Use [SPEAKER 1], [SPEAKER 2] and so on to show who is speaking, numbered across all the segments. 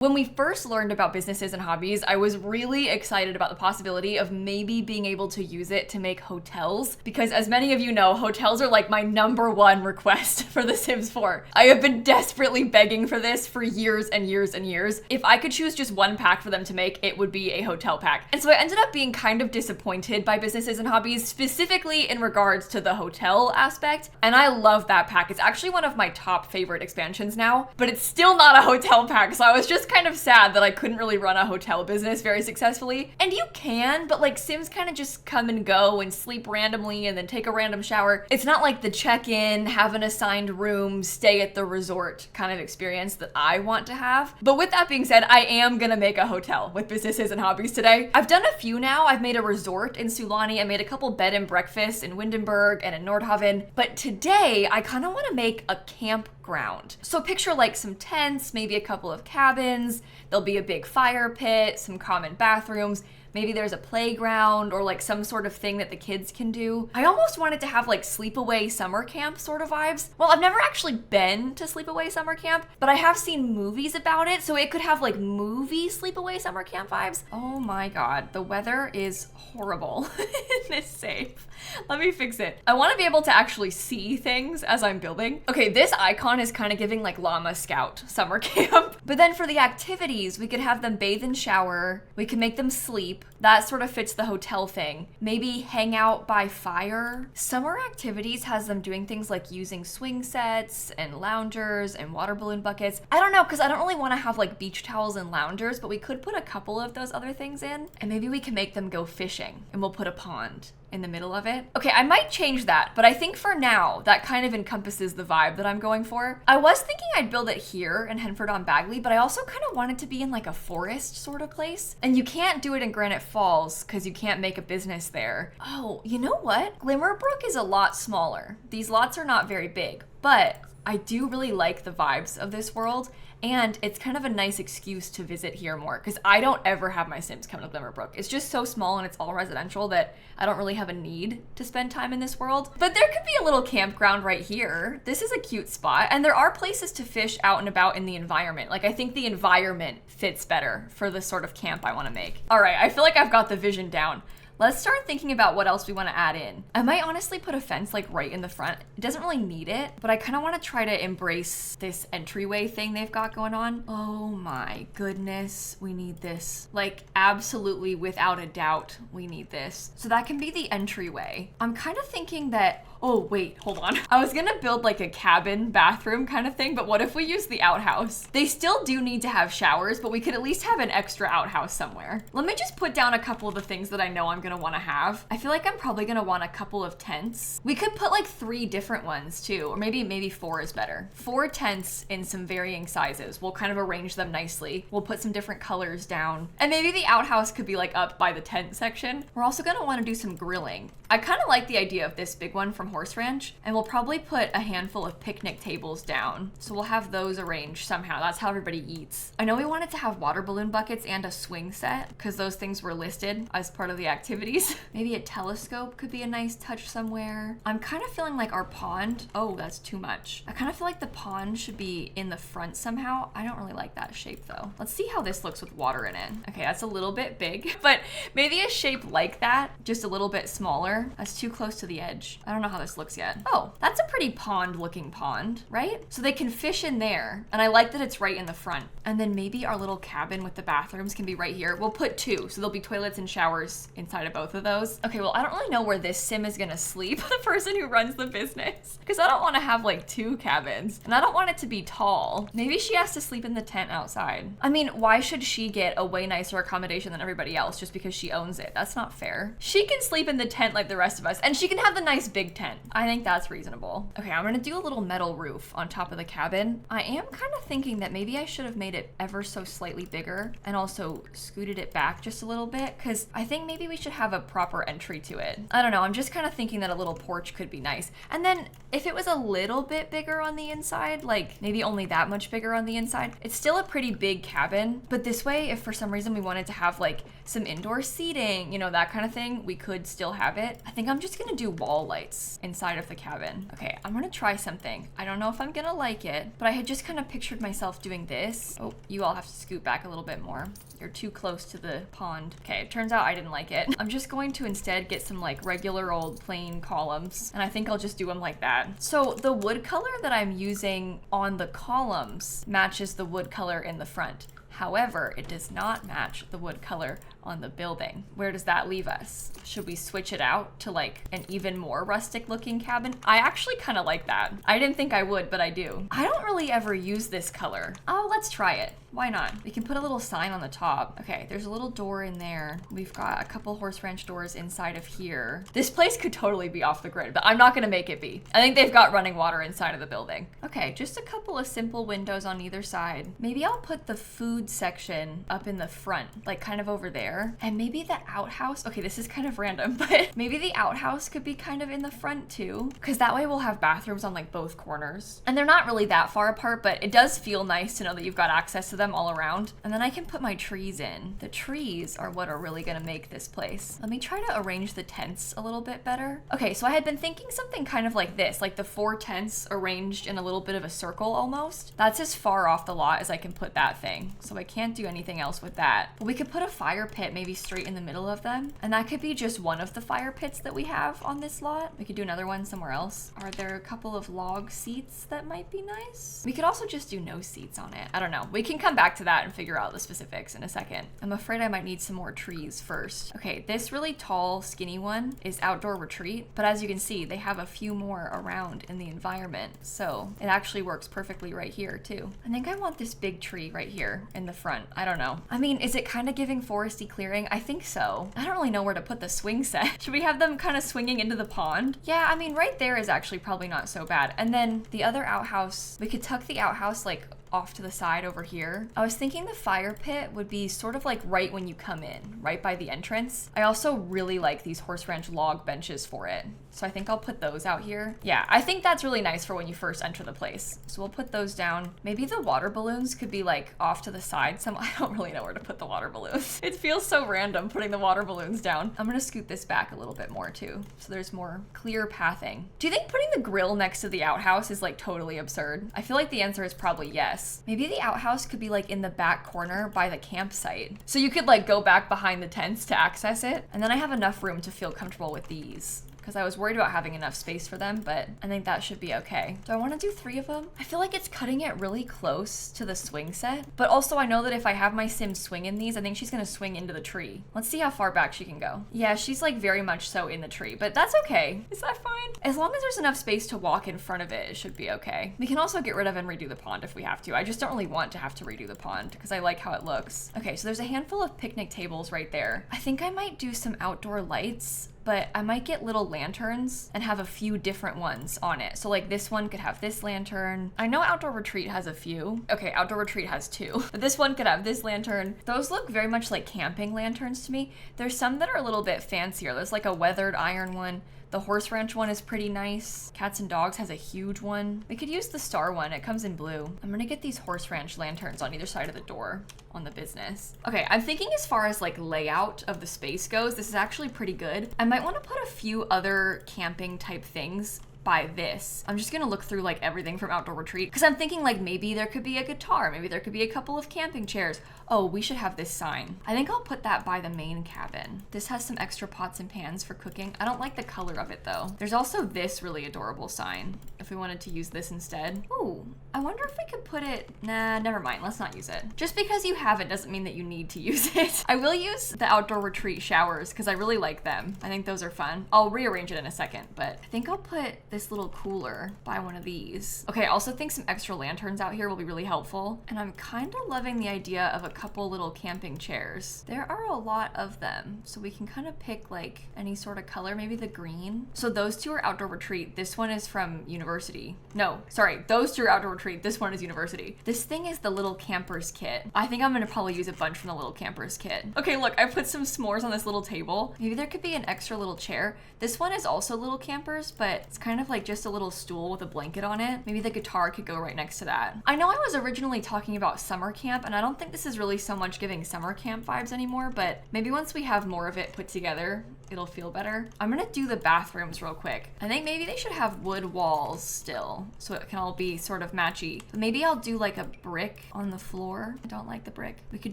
[SPEAKER 1] When we first learned about businesses and hobbies, I was really excited about the possibility of maybe being able to use it to make hotels, because as many of you know, hotels are like my #1 request for The Sims 4. I have been desperately begging for this for years and years and years. If I could choose just one pack for them to make, it would be a hotel pack. And so I ended up being kind of disappointed by businesses and hobbies, specifically in regards to the hotel aspect. And I love that pack. It's actually one of my top favorite expansions now, but it's still not a hotel pack. So I was just kind of sad that I couldn't really run a hotel business very successfully. And you can, but like Sims kind of just come and go and sleep randomly and then take a random shower. It's not like the check-in, have an assigned room, stay at the resort kind of experience that I want to have. But with that being said, I am gonna make a hotel with businesses and hobbies today. I've done a few now. I've made a resort in Sulani. I made a couple bed and breakfasts in Windenburg and in Nordhaven. But today I kind of want to make a campground. So picture like some tents, maybe a couple of cabins. There'll be a big fire pit, some common bathrooms. Maybe there's a playground or like some sort of thing that the kids can do. I almost wanted to have like sleepaway summer camp sort of vibes. Well, I've never actually been to sleepaway summer camp, but I have seen movies about it, so it could have like movie sleepaway summer camp vibes. Oh my God, the weather is horrible in this safe. Let me fix it. I want to be able to actually see things as I'm building. Okay, this icon is kind of giving like Llama Scout summer camp. But then for the activities, we could have them bathe and shower. We can make them sleep. That sort of fits the hotel thing. Maybe hang out by fire. Summer activities has them doing things like using swing sets and loungers and water balloon buckets. I don't know, because I don't really want to have like beach towels and loungers, but we could put a couple of those other things in. And maybe we can make them go fishing and we'll put a pond in the middle of it. Okay, I might change that, but I think for now, that kind of encompasses the vibe that I'm going for. I was thinking I'd build it here in Henford-on-Bagley, but I also kind of wanted to be in like a forest sort of place. And you can't do it in Granite Falls because you can't make a business there. Oh, you know what? Glimmerbrook is a lot smaller. These lots are not very big, but I do really like the vibes of this world. And it's kind of a nice excuse to visit here more, because I don't ever have my Sims come to Glimmerbrook. It's just so small and it's all residential that I don't really have a need to spend time in this world. But there could be a little campground right here. This is a cute spot. And there are places to fish out and about in the environment. Like, I think the environment fits better for the sort of camp I want to make. All right, I feel like I've got the vision down. Let's start thinking about what else we want to add in. I might honestly put a fence like right in the front. It doesn't really need it, but I kind of want to try to embrace this entryway thing they've got going on. Oh my goodness, we need this. Like, absolutely, without a doubt, we need this. So that can be the entryway. I'm kind of thinking that, oh wait, hold on. I was gonna build like a cabin bathroom kind of thing, but what if we use the outhouse? They still do need to have showers, but we could at least have an extra outhouse somewhere. Let me just put down a couple of the things that I know I'm gonna wanna have. I feel like I'm probably gonna want a couple of tents. We could put like 3 different ones too, or maybe 4 is better. 4 tents in some varying sizes. We'll kind of arrange them nicely. We'll put some different colors down. And maybe the outhouse could be like up by the tent section. We're also gonna wanna do some grilling. I kind of like the idea of this big one from Horse Ranch, and we'll probably put a handful of picnic tables down. So we'll have those arranged somehow. That's how everybody eats. I know we wanted to have water balloon buckets and a swing set because those things were listed as part of the activities. Maybe a telescope could be a nice touch somewhere. I'm kind of feeling like our pond, oh, that's too much. I kind of feel like the pond should be in the front somehow. I don't really like that shape though. Let's see how this looks with water in it. Okay, that's a little bit big, but maybe a shape like that, just a little bit smaller. That's too close to the edge. I don't know how this looks yet. Oh, that's a pretty pond-looking pond, right? So they can fish in there, and I like that it's right in the front. And then maybe our little cabin with the bathrooms can be right here. We'll put 2, so there'll be toilets and showers inside of both of those. Okay, well, I don't really know where this sim is gonna sleep, the person who runs the business, because I don't want to have like 2 cabins, and I don't want it to be tall. Maybe she has to sleep in the tent outside. I mean, why should she get a way nicer accommodation than everybody else just because she owns it? That's not fair. She can sleep in the tent like the rest of us, and she can have the nice big tent. I think that's reasonable. Okay, I'm gonna do a little metal roof on top of the cabin. I am kind of thinking that maybe I should have made it ever so slightly bigger and also scooted it back just a little bit, because I think maybe we should should have a proper entry to it. I don't know, I'm just kind of thinking that a little porch could be nice. And then if it was a little bit bigger on the inside, like maybe only that much bigger on the inside, it's still a pretty big cabin. But this way, if for some reason we wanted to have like some indoor seating, you know, that kind of thing, we could still have it. I think I'm just gonna do wall lights inside of the cabin. Okay, I'm gonna try something. I don't know if I'm gonna like it, but I had just kind of pictured myself doing this. Oh, you all have to scoot back a little bit more. You're too close to the pond. Okay, it turns out I didn't like it. I'm just going to instead get some like regular old plain columns, and I think I'll just do them like that. So the wood color that I'm using on the columns matches the wood color in the front. However, it does not match the wood color on the building. Where does that leave us? Should we switch it out to like an even more rustic looking cabin? I actually kind of like that. I didn't think I would, but I do. I don't really ever use this color. Oh, let's try it. Why not? We can put a little sign on the top. Okay, there's a little door in there. We've got a couple horse ranch doors inside of here. This place could totally be off the grid, but I'm not gonna make it be. I think they've got running water inside of the building. Okay, just a couple of simple windows on either side. Maybe I'll put the food section up in the front, like kind of over there. And maybe the outhouse, okay, this is kind of random, but maybe the outhouse could be kind of in the front too, because that way we'll have bathrooms on like both corners. And they're not really that far apart, but it does feel nice to know that you've got access to them all around. And then I can put my trees in. The trees are what are really gonna make this place. Let me try to arrange the tents a little bit better. Okay, so I had been thinking something kind of like this, like the 4 tents arranged in a little bit of a circle almost. That's as far off the lot as I can put that thing. So I can't do anything else with that. But we could put a fire pit maybe straight in the middle of them. And that could be just one of the fire pits that we have on this lot. We could do another one somewhere else. Are there a couple of log seats that might be nice? We could also just do no seats on it. I don't know. We can come back to that and figure out the specifics in a second. I'm afraid I might need some more trees first. Okay, this really tall, skinny one is outdoor retreat, but as you can see, they have a few more around in the environment, so it actually works perfectly right here too. I think I want this big tree right here in the front. I don't know. I mean, is it kind of giving foresty clearing? I think so. I don't really know where to put the swing set. Should we have them kind of swinging into the pond? Yeah, I mean, right there is actually probably not so bad. And then the other outhouse, we could tuck the outhouse like off to the side over here. I was thinking the fire pit would be sort of like right when you come in, right by the entrance. I also really like these horse ranch log benches for it. So I think I'll put those out here. Yeah, I think that's really nice for when you first enter the place. So we'll put those down. Maybe the water balloons could be like off to the side. I don't really know where to put the water balloons. It feels so random putting the water balloons down. I'm gonna scoot this back a little bit more too, so there's more clear pathing. Do you think putting the grill next to the outhouse is like totally absurd? I feel like the answer is probably yes. Maybe the outhouse could be like in the back corner by the campsite. So you could like go back behind the tents to access it. And then I have enough room to feel comfortable with these, because I was worried about having enough space for them, but I think that should be okay. Do I want to do 3 of them? I feel like it's cutting it really close to the swing set, but also I know that if I have my sim swing in these, I think she's gonna swing into the tree. Let's see how far back she can go. Yeah, she's like very much so in the tree, but that's okay. Is that fine? As long as there's enough space to walk in front of it, it should be okay. We can also get rid of and redo the pond if we have to. I just don't really want to have to redo the pond because I like how it looks. Okay, so there's a handful of picnic tables right there. I think I might do some outdoor lights, but I might get little lanterns and have a few different ones on it. So like this one could have this lantern. I know Outdoor Retreat has a few. Okay, Outdoor Retreat has 2, but this one could have this lantern. Those look very much like camping lanterns to me. There's some that are a little bit fancier. There's like a weathered iron one. The horse ranch one is pretty nice. Cats and Dogs has a huge one. We could use the star one. It comes in blue. I'm gonna get these horse ranch lanterns on either side of the door on the business. Okay, I'm thinking as far as like layout of the space goes, this is actually pretty good. I might want to put a few other camping type things by this. I'm just gonna look through like everything from Outdoor Retreat because I'm thinking like maybe there could be a guitar, maybe there could be a couple of camping chairs. Oh, we should have this sign. I think I'll put that by the main cabin. This has some extra pots and pans for cooking. I don't like the color of it though. There's also this really adorable sign if we wanted to use this instead. Ooh, I wonder if we could put it, nah, never mind, let's not use it. Just because you have it doesn't mean that you need to use it. I will use the Outdoor Retreat showers because I really like them. I think those are fun. I'll rearrange it in a second, but I think I'll put this this little cooler, buy one of these. Okay, I also think some extra lanterns out here will be really helpful. And I'm kind of loving the idea of a couple little camping chairs. There are a lot of them, so we can kind of pick like any sort of color, maybe the green. So those two are outdoor retreat. This one is from university. No, sorry, those two are outdoor retreat. This one is university. This thing is the little campers kit. I think I'm gonna probably use a bunch from the little campers kit. Okay, look, I put some s'mores on this little table. Maybe there could be an extra little chair. This one is also little campers, but it's kind of like just a little stool with a blanket on it. Maybe the guitar could go right next to that. I know I was originally talking about summer camp, and I don't think this is really so much giving summer camp vibes anymore, but maybe once we have more of it put together, it'll feel better. I'm gonna do the bathrooms real quick. I think maybe they should have wood walls still, so it can all be sort of matchy. But maybe I'll do like a brick on the floor. I don't like the brick. We could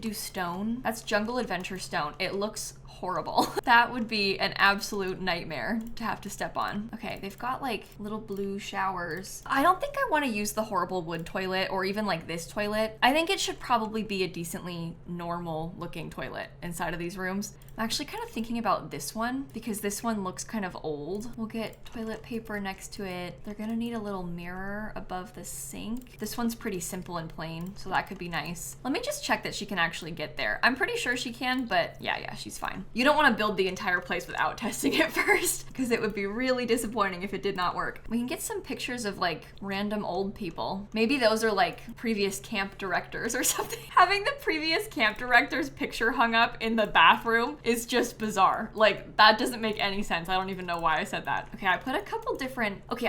[SPEAKER 1] do stone. That's Jungle Adventure stone. It looks horrible. That would be an absolute nightmare to have to step on. Okay, they've got like little blue showers. I don't think I want to use the horrible wood toilet or even like this toilet. I think it should probably be a decently normal looking toilet inside of these rooms. I'm actually kind of thinking about this one because this one looks kind of old. We'll get toilet paper next to it. They're gonna need a little mirror above the sink. This one's pretty simple and plain, so that could be nice. Let me just check that she can actually get there. I'm pretty sure she can, but yeah, she's fine. You don't want to build the entire place without testing it first because it would be really disappointing if it did not work. We can get some pictures of like random old people. Maybe those are like previous camp directors or something. Having the previous camp director's picture hung up in the bathroom is just bizarre. Like that doesn't make any sense. I don't even know why I said that. Okay, I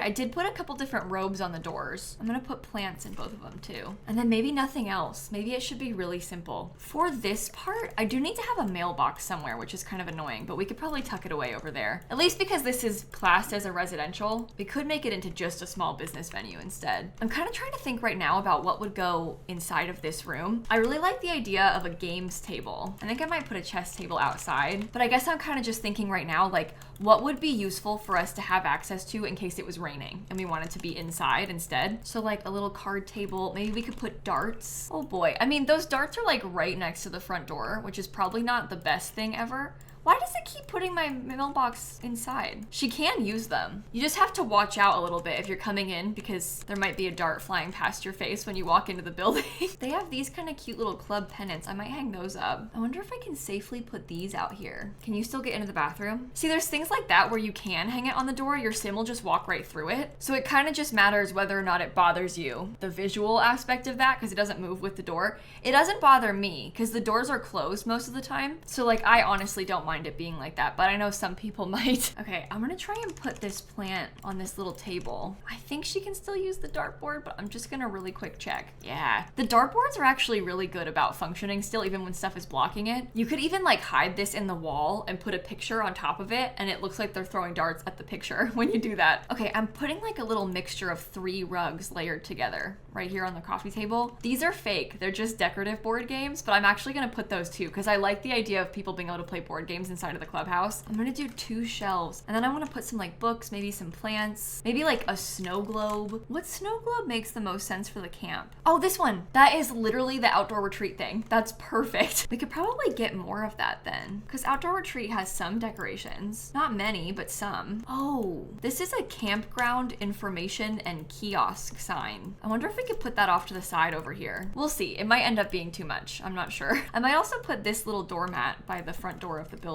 [SPEAKER 1] did put a couple different robes on the doors. I'm gonna put plants in both of them too. And then maybe nothing else. Maybe it should be really simple. For this part, I do need to have a mailbox somewhere, which is kind of annoying, but we could probably tuck it away over there. At least because this is classed as a residential, we could make it into just a small business venue instead. I'm kind of trying to think right now about what would go inside of this room. I really like the idea of a games table. I think I might put a chess table outside, but I guess I'm kind of just thinking right now, like, what would be useful for us to have access to in case it was raining and we wanted to be inside instead? So like a little card table, maybe we could put darts. Oh boy, I mean, those darts are like right next to the front door, which is probably not the best thing ever. Why does it keep putting my mailbox inside? She can use them. You just have to watch out a little bit if you're coming in because there might be a dart flying past your face when you walk into the building. They have these kind of cute little club pennants. I might hang those up. I wonder if I can safely put these out here. Can you still get into the bathroom? See, there's things like that where you can hang it on the door. Your sim will just walk right through it. So it kind of just matters whether or not it bothers you. The visual aspect of that, because it doesn't move with the door. It doesn't bother me because the doors are closed most of the time. So like, I honestly don't mind it being like that, but I know some people might. Okay, I'm gonna try and put this plant on this little table. I think she can still use the dartboard, but I'm just gonna really quick check. Yeah, the dartboards are actually really good about functioning still, even when stuff is blocking it. You could even like hide this in the wall and put a picture on top of it, and it looks like they're throwing darts at the picture when you do that. Okay, I'm putting like a little mixture of 3 rugs layered together right here on the coffee table. These are fake. They're just decorative board games, but I'm actually gonna put those too because I like the idea of people being able to play board games inside of the clubhouse. I'm gonna do 2 shelves, and then I want to put some like books, maybe some plants, maybe like a snow globe. What snow globe makes the most sense for the camp? Oh, this one. That is literally the outdoor retreat thing. That's perfect. We could probably get more of that then, because outdoor retreat has some decorations. Not many, but some. Oh, this is a campground information and kiosk sign. I wonder if we could put that off to the side over here. We'll see. It might end up being too much. I'm not sure. I might also put this little doormat by the front door of the building.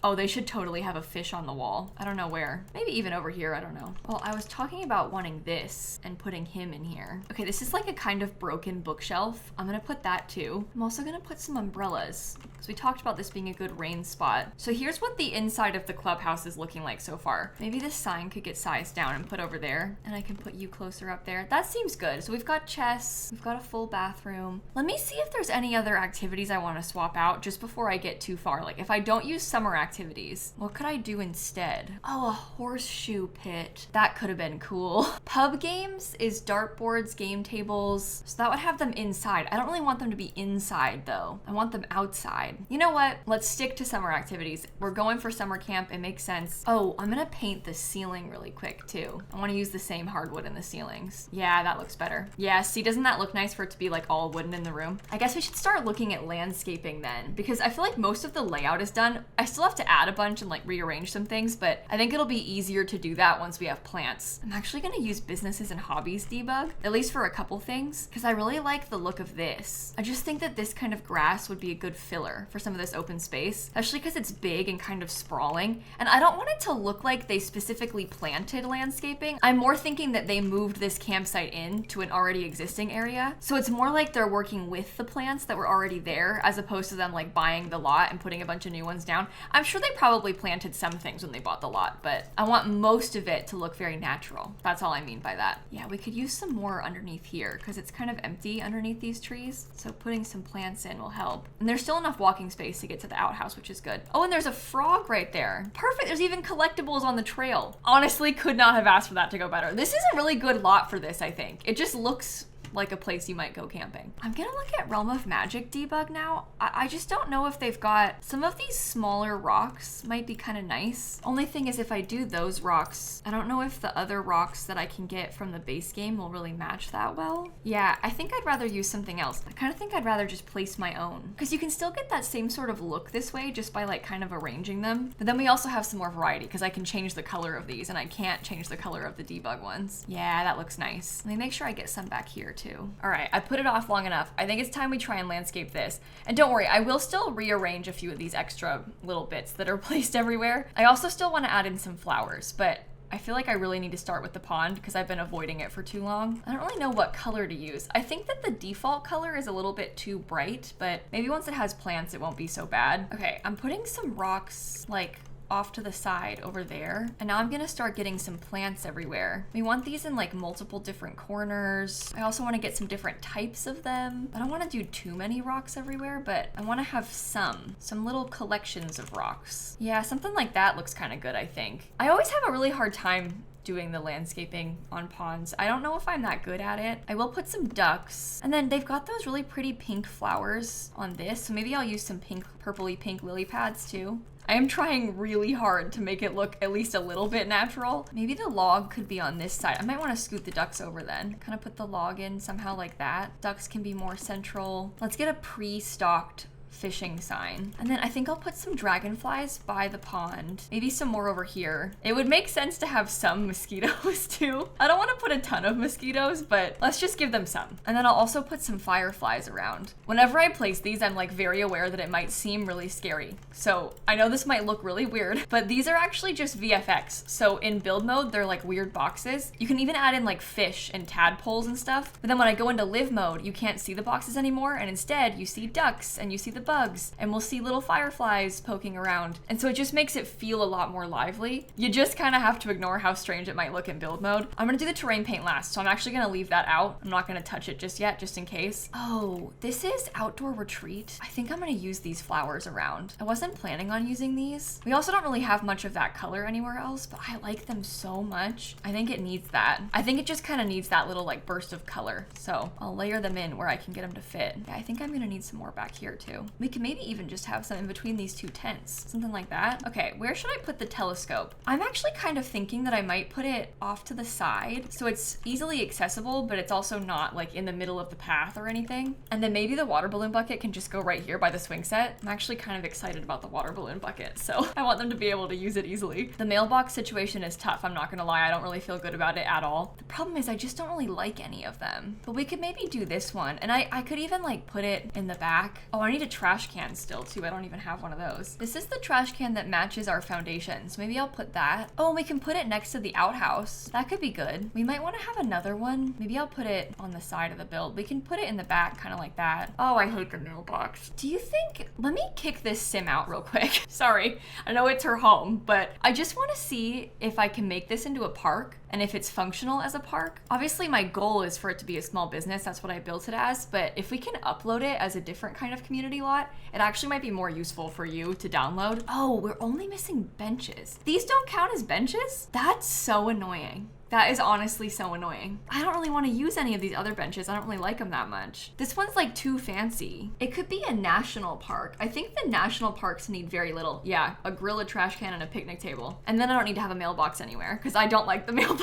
[SPEAKER 1] Oh, they should totally have a fish on the wall. I don't know where. Maybe even over here, I don't know. Well, I was talking about wanting this and putting him in here. Okay, this is like a kind of broken bookshelf. I'm gonna put that too. I'm also gonna put some umbrellas. So we talked about this being a good rain spot. So here's what the inside of the clubhouse is looking like so far. Maybe this sign could get sized down and put over there, and I can put you closer up there. That seems good. So we've got chess, we've got a full bathroom. Let me see if there's any other activities I want to swap out just before I get too far. Like if I don't use summer activities, what could I do instead? Oh, a horseshoe pit. That could have been cool. Pub games is dartboards, game tables. So that would have them inside. I don't really want them to be inside though. I want them outside. You know what? Let's stick to summer activities. We're going for summer camp. It makes sense. Oh, I'm gonna paint the ceiling really quick too. I want to use the same hardwood in the ceilings. Yeah, that looks better. Yeah, see, doesn't that look nice for it to be like all wooden in the room? I guess we should start looking at landscaping then, because I feel like most of the layout is done. I still have to add a bunch and like rearrange some things, but I think it'll be easier to do that once we have plants. I'm actually gonna use businesses and hobbies debug, at least for a couple things, because I really like the look of this. I just think that this kind of grass would be a good filler for some of this open space, especially because it's big and kind of sprawling. And I don't want it to look like they specifically planted landscaping. I'm more thinking that they moved this campsite in to an already existing area. So it's more like they're working with the plants that were already there, as opposed to them like buying the lot and putting a bunch of new ones down. I'm sure they probably planted some things when they bought the lot, but I want most of it to look very natural. That's all I mean by that. Yeah, we could use some more underneath here because it's kind of empty underneath these trees. So putting some plants in will help. And there's still enough walking space to get to the outhouse, which is good. Oh, and there's a frog right there. Perfect. There's even collectibles on the trail. Honestly, could not have asked for that to go better. This is a really good lot for this, I think. It just looks like a place you might go camping. I'm gonna look at Realm of Magic debug now. I just don't know if they've got some of these smaller rocks might be kind of nice. Only thing is if I do those rocks, I don't know if the other rocks that I can get from the base game will really match that well. Yeah, I think I'd rather use something else. I kind of think I'd rather just place my own because you can still get that same sort of look this way just by like kind of arranging them. But then we also have some more variety because I can change the color of these and I can't change the color of the debug ones. Yeah, that looks nice. Let me make sure I get some back here too. All right, I put it off long enough. I think it's time we try and landscape this. And don't worry, I will still rearrange a few of these extra little bits that are placed everywhere. I also still want to add in some flowers, but I feel like I really need to start with the pond because I've been avoiding it for too long. I don't really know what color to use. I think that the default color is a little bit too bright, but maybe once it has plants, it won't be so bad. Okay, I'm putting some rocks like off to the side over there. And now I'm gonna start getting some plants everywhere. We want these in like multiple different corners. I also wanna get some different types of them. I don't wanna do too many rocks everywhere, but I wanna have some little collections of rocks. Yeah, something like that looks kind of good, I think. I always have a really hard time doing the landscaping on ponds. I don't know if I'm that good at it. I will put some ducks. And then they've got those really pretty pink flowers on this. So maybe I'll use some pink, purpley pink lily pads too. I am trying really hard to make it look at least a little bit natural. Maybe the log could be on this side. I might want to scoot the ducks over then. Kind of put the log in somehow like that. Ducks can be more central. Let's get a pre-stocked fishing sign. And then I think I'll put some dragonflies by the pond. Maybe some more over here. It would make sense to have some mosquitoes too. I don't want to put a ton of mosquitoes, but let's just give them some. And then I'll also put some fireflies around. Whenever I place these, I'm like very aware that it might seem really scary. So I know this might look really weird, but these are actually just VFX. So in build mode, they're like weird boxes. You can even add in like fish and tadpoles and stuff. But then when I go into live mode, you can't see the boxes anymore. And instead you see ducks and you see the bugs and we'll see little fireflies poking around. And so it just makes it feel a lot more lively. You just kind of have to ignore how strange it might look in build mode. I'm gonna do the terrain paint last, so I'm actually gonna leave that out. I'm not gonna touch it just yet, just in case. Oh, this is outdoor retreat. I think I'm gonna use these flowers around. I wasn't planning on using these. We also don't really have much of that color anywhere else, but I like them so much. I think it needs that. I think it just kind of needs that little like burst of color. So I'll layer them in where I can get them to fit. Yeah, I think I'm gonna need some more back here too. We can maybe even just have some in between these two tents, something like that. Okay, where should I put the telescope? I'm actually kind of thinking that I might put it off to the side so it's easily accessible, but it's also not like in the middle of the path or anything. And then maybe the water balloon bucket can just go right here by the swing set. I'm actually kind of excited about the water balloon bucket, so I want them to be able to use it easily. The mailbox situation is tough, I'm not gonna lie. I don't really feel good about it at all. The problem is I just don't really like any of them, but we could maybe do this one. And I could even like put it in the back. Oh, I need a trash can still too. I don't even have one of those. This is the trash can that matches our foundation, so maybe I'll put that. Oh, and we can put it next to the outhouse. That could be good. We might want to have another one. Maybe I'll put it on the side of the build. We can put it in the back, kind of like that. Oh, I hate the mailbox. Do you think, let me kick this sim out real quick. Sorry, I know it's her home, but I just want to see if I can make this into a park and if it's functional as a park. Obviously my goal is for it to be a small business, that's what I built it as, but if we can upload it as a different kind of community lot, it actually might be more useful for you to download. Oh, we're only missing benches. These don't count as benches? That's so annoying. That is honestly so annoying. I don't really want to use any of these other benches. I don't really like them that much. This one's like too fancy. It could be a national park. I think the national parks need very little. Yeah, a grill, a trash can, and a picnic table. And then I don't need to have a mailbox anywhere because I don't like the mailbox.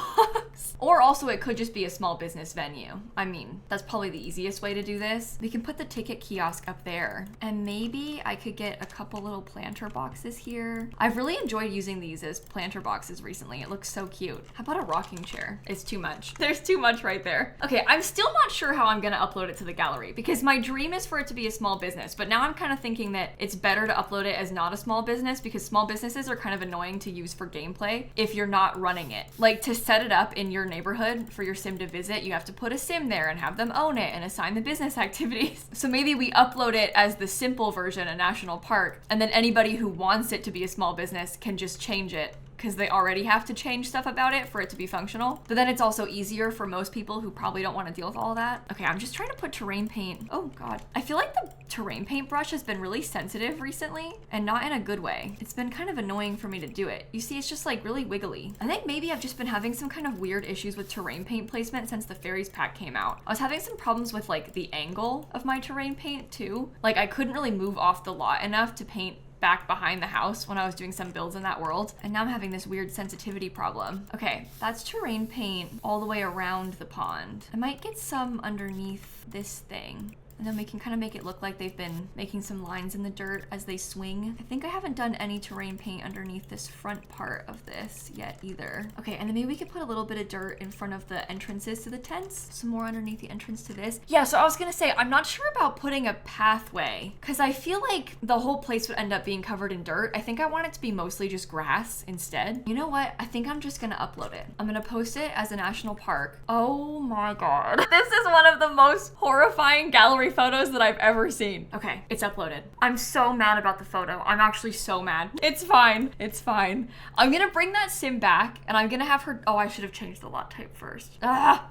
[SPEAKER 1] business. Or also it could just be a small business venue. I mean, that's probably the easiest way to do this. We can put the ticket kiosk up there, and maybe I could get a couple little planter boxes here. I've really enjoyed using these as planter boxes recently. It looks so cute. How about a rocking chair? It's too much. There's too much right there. Okay, I'm still not sure how I'm gonna upload it to the gallery because my dream is for it to be a small business, but now I'm kind of thinking that it's better to upload it as not a small business because small businesses are kind of annoying to use for gameplay if you're not running it. Like, to set it up in your neighborhood for your sim to visit, you have to put a sim there and have them own it and assign the business activities. So maybe we upload it as the simple version, a national park, and then anybody who wants it to be a small business can just change it because they already have to change stuff about it for it to be functional. But then it's also easier for most people who probably don't want to deal with all of that. Okay, I'm just trying to put terrain paint. Oh God. I feel like the terrain paint brush has been really sensitive recently and not in a good way. It's been kind of annoying for me to do it. You see, it's just like really wiggly. I think maybe I've just been having some kind of weird issues with terrain paint placement since the fairies pack came out. I was having some problems with like the angle of my terrain paint too. Like I couldn't really move off the lot enough to paint back behind the house when I was doing some builds in that world. And now I'm having this weird sensitivity problem. Okay, that's terrain paint all the way around the pond. I might get some underneath this thing. And then we can kind of make it look like they've been making some lines in the dirt as they swing. I think I haven't done any terrain paint underneath this front part of this yet either. Okay, and then maybe we could put a little bit of dirt in front of the entrances to the tents. Some more underneath the entrance to this. Yeah, so I was gonna say, I'm not sure about putting a pathway because I feel like the whole place would end up being covered in dirt. I think I want it to be mostly just grass instead. You know what? I think I'm just gonna upload it. I'm gonna post it as a national park. Oh my God. This is one of the most horrifying gallery photos that I've ever seen. Okay, it's uploaded. I'm so mad about the photo. I'm actually so mad. It's fine. It's fine. I'm gonna bring that sim back and I'm gonna have her, oh, I should have changed the lot type first. Well,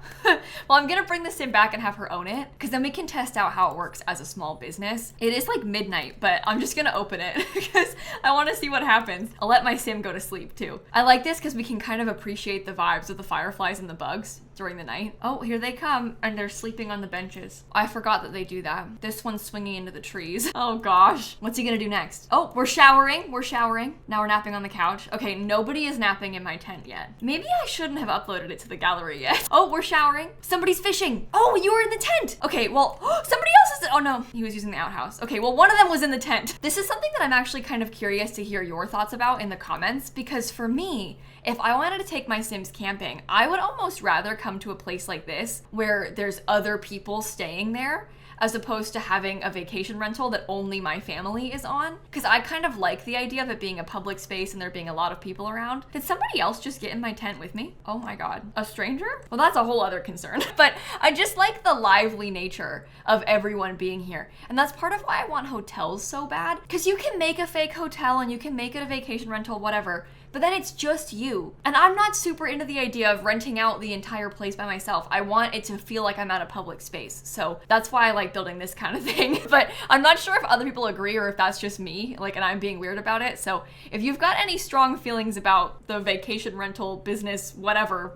[SPEAKER 1] I'm gonna bring the sim back and have her own it because then we can test out how it works as a small business. It is like midnight, but I'm just gonna open it because I wanna see what happens. I'll let my sim go to sleep too. I like this because we can kind of appreciate the vibes of the fireflies and the bugs during the night. Oh, here they come and they're sleeping on the benches. I forgot that they do that. This one's swinging into the trees. Oh gosh. What's he gonna do next? Oh, we're showering. We're showering. Now we're napping on the couch. Okay, nobody is napping in my tent yet. Maybe I shouldn't have uploaded it to the gallery yet. Oh, we're showering. Somebody's fishing. Oh, you were in the tent. Okay, well, somebody else is, oh no, he was using the outhouse. Okay, well, one of them was in the tent. This is something that I'm actually kind of curious to hear your thoughts about in the comments because for me, if I wanted to take my Sims camping, I would almost rather come to a place like this where there's other people staying there as opposed to having a vacation rental that only my family is on. Because I kind of like the idea of it being a public space and there being a lot of people around. Did somebody else just get in my tent with me? Oh my God, a stranger? Well, that's a whole other concern. But I just like the lively nature of everyone being here. And that's part of why I want hotels so bad. Because you can make a fake hotel and you can make it a vacation rental, whatever. But then it's just you. And I'm not super into the idea of renting out the entire place by myself. I want it to feel like I'm at a public space. So that's why I like building this kind of thing. But I'm not sure if other people agree or if that's just me, like, and I'm being weird about it. So if you've got any strong feelings about the vacation rental business, whatever,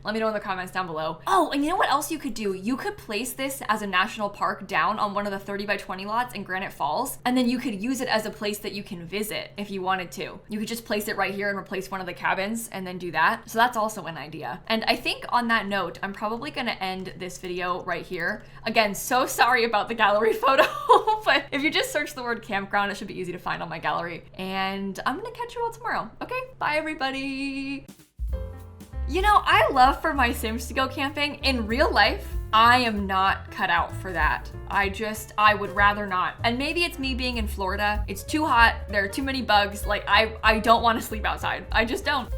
[SPEAKER 1] let me know in the comments down below. Oh, and you know what else you could do? You could place this as a national park down on one of the 30 by 20 lots in Granite Falls, and then you could use it as a place that you can visit if you wanted to. You could just place it right here and replace one of the cabins and then do that. So that's also an idea. And I think on that note, I'm probably gonna end this video right here. Again, so sorry about the gallery photo, but if you just search the word campground, it should be easy to find on my gallery. And I'm gonna catch you all tomorrow. Okay, bye everybody. You know, I love for my Sims to go camping. In real life, I am not cut out for that. I would rather not. And maybe it's me being in Florida. It's too hot. There are too many bugs. Like, I don't want to sleep outside. I just don't.